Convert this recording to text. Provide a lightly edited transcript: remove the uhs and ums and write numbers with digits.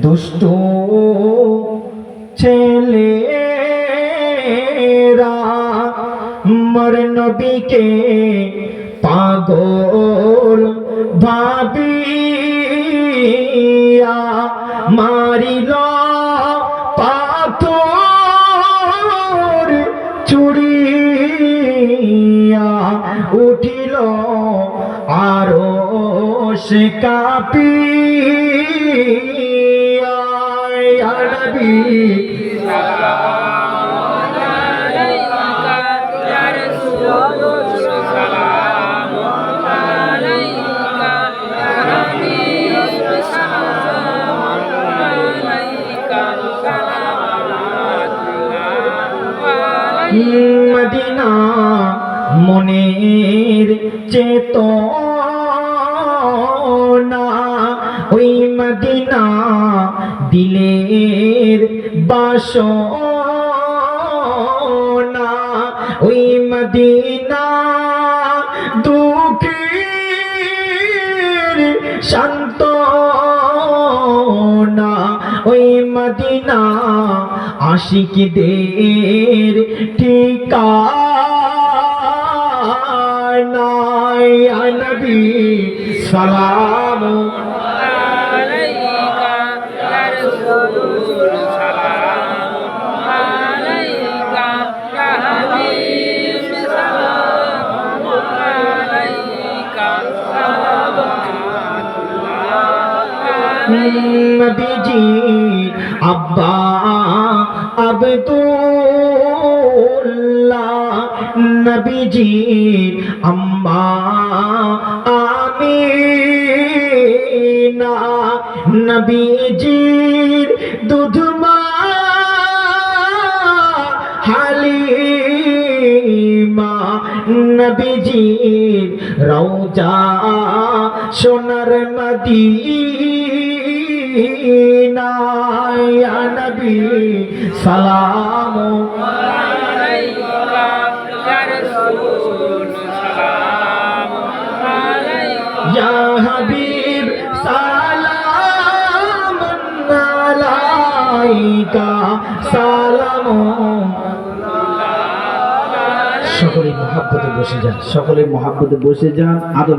দুষ্ট ছেলেরা মোর নবীকে পাগল ভাবিয়া মারিল পাথর চুড়িয়া উঠিল আরো সে কাঁপিয়া ইয়া নবী মদিনা মনের চেতনা ওই মদিনা দিলের বাসনা ওই মদিনা দুঃখের সান্ত্বনা ওই মদিনা আশিকদের ঠিকানা ইয়া নবী সালাম আলাইকা ইয়া রাসূল সালাম আলাইকা ইয়া হাবিব সালাম আলাইকা সালাওয়াতুল্লাহ নবীজি আব্বা আব্দুল্লাহ নবীজি আম্মা আমিনা নবীজির দুধমা হালিমা নবীজির রওজা সোনার মদিনা ইয়া নবী সালাম আলাইকা ইয়া রাসূল সালাম আলাইকা ইয়া হাবিব সালাম আলাইকা সালাম সকলে মহব্বতে বসে যান, সকলে মহব্বতে বসে যান। আদবের